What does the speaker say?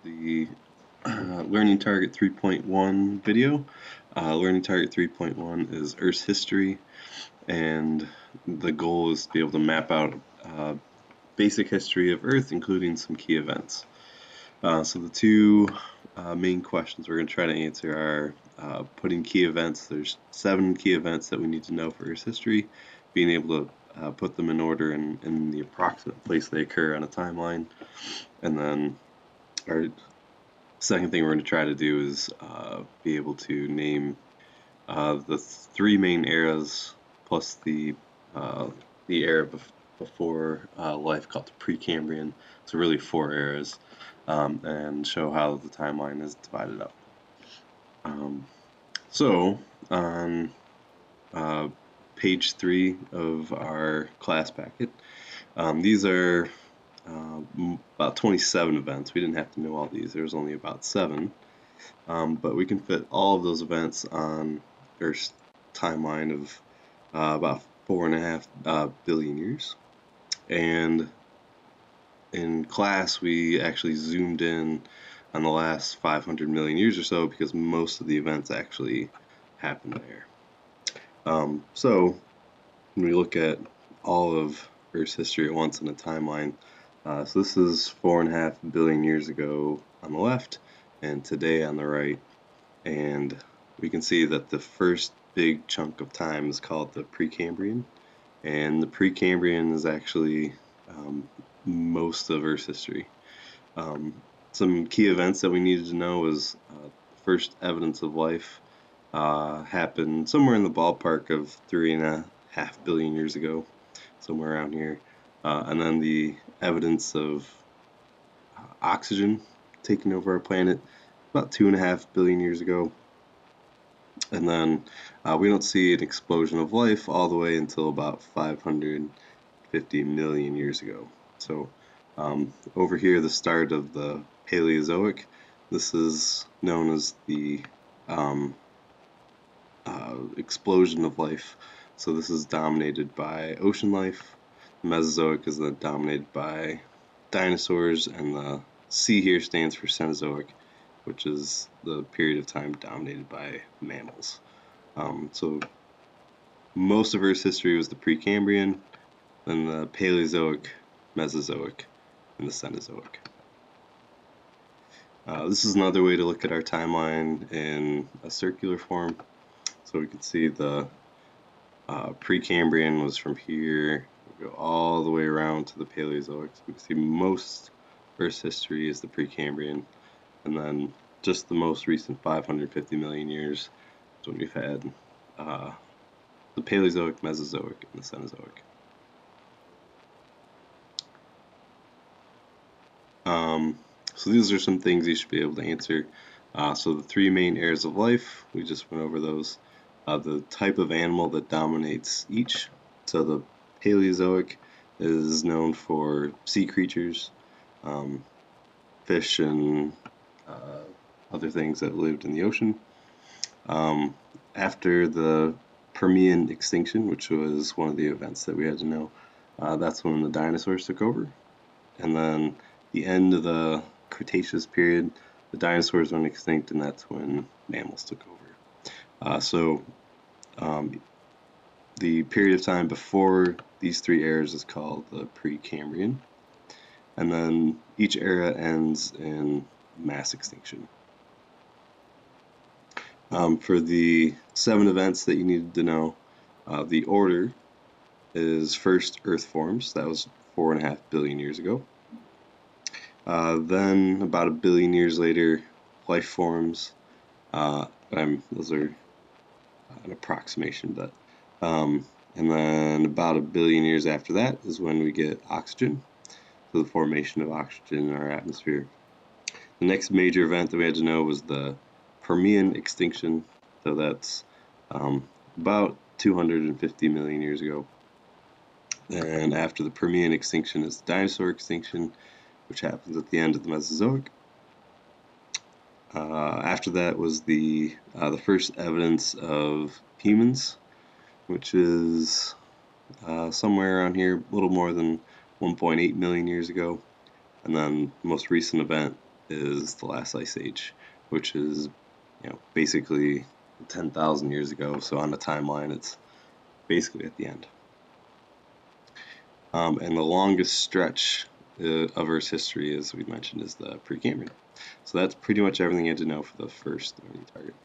the Learning Target 3.1 video. Learning Target 3.1 is Earth's history, and the goal is to be able to map out basic history of Earth, including some key events. So the two main questions we're going to try to answer are putting key events. There's 7 key events that we need to know for Earth's history, being able to put them in order in the approximate place they occur on a timeline, and then our second thing we're going to try to do is be able to name the 3 main eras plus the era before life called the Precambrian. So really 4 eras, and show how the timeline is divided up. So on page 3 of our class packet, these are about 27 events. We didn't have to know all these. There was only about 7. But we can fit all of those events on Earth's timeline of about 4.5 billion years. And in class, we actually zoomed in on the last 500 million years or so because most of the events actually happened there. So when we look at all of Earth's history at once in a timeline, so this is 4.5 billion years ago on the left, and today on the right, and we can see that the first big chunk of time is called the Precambrian, and the Precambrian is actually most of Earth's history. Some key events that we needed to know was first evidence of life happened somewhere in the ballpark of 3.5 billion years ago, somewhere around here, and then the evidence of oxygen taking over our planet about 2.5 billion years ago, and then we don't see an explosion of life all the way until about 550 million years ago. So over here, the start of the Paleozoic. This is known as the explosion of life. So this is dominated by ocean life. The Mesozoic is then dominated by dinosaurs, and the C here stands for Cenozoic, which is the period of time dominated by mammals. So most of Earth's history was the Precambrian, then the Paleozoic, Mesozoic, and the Cenozoic. This is another way to look at our timeline in a circular form. So we can see the Precambrian was from here, we go all the way around to the Paleozoic. So we can see most Earth's history is the Precambrian, and then just the most recent 550 million years is when we've had the Paleozoic, Mesozoic, and the Cenozoic. So these are some things you should be able to answer. So the 3 main eras of life, we just went over those. The type of animal that dominates each. So the Paleozoic is known for sea creatures, fish, and other things that lived in the ocean. After the Permian extinction, which was one of the events that we had to know, that's when the dinosaurs took over. And then the end of the Cretaceous period, the dinosaurs went extinct, and that's when mammals took over. So the period of time before these 3 eras is called the Precambrian, and then each era ends in mass extinction. For the 7 events that you needed to know, the order is first Earth forms. That was 4.5 billion years ago. Then about 1 billion years later, life forms. Those are an approximation, but and then about 1 billion years after that is when we get oxygen, so the formation of oxygen in our atmosphere. The next major event that we had to know was the Permian extinction, so that's about 250 million years ago. And after the Permian extinction is the dinosaur extinction, which happens at the end of the Mesozoic. After that was the first evidence of humans, which is somewhere around here, a little more than 1.8 million years ago. And then the most recent event is the last ice age, which is, basically 10,000 years ago. So on the timeline, it's basically at the end. And the longest stretch of Earth's history, as we mentioned, is the Precambrian. So that's pretty much everything you had to know for the first target.